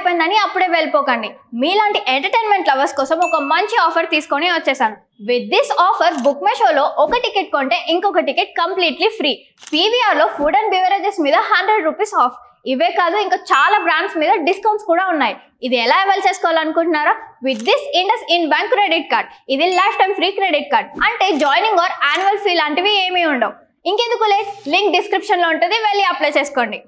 అయిపోయిందని అప్పుడే వెళ్ళిపోకండి. మీలాంటి ఎంటర్టైన్మెంట్ లవర్స్ కోసం ఒక మంచి ఆఫర్ తీసుకొని వచ్చేసాను. విత్ దిస్ ఆఫర్ బుక్ మై షోలో ఒక టికెట్ కొంటే ఇంకొక టికెట్ కంప్లీట్లీ ఫ్రీ. పీవీఆర్లో ఫుడ్ అండ్ బెవరేజెస్ మీద 100 రూపీస్ ఆఫ్. ఇవే కాదు, ఇంకా చాలా బ్రాండ్స్ మీద డిస్కౌంట్స్ కూడా ఉన్నాయి. ఇది ఎలా అవైల్ చేసుకోవాలనుకుంటున్నారా? With this IndusInd bank credit card. ఇది lifetime free credit card. అంటే జాయినింగ్ ఆర్ యాన్యువల్ ఫీ లాంటివి ఏమీ ఉండవు. ఇంకెందుకు లేట్, లింక్ డిస్క్రిప్షన్లో ఉంటుంది, వెళ్ళి అప్లై చేసుకోండి.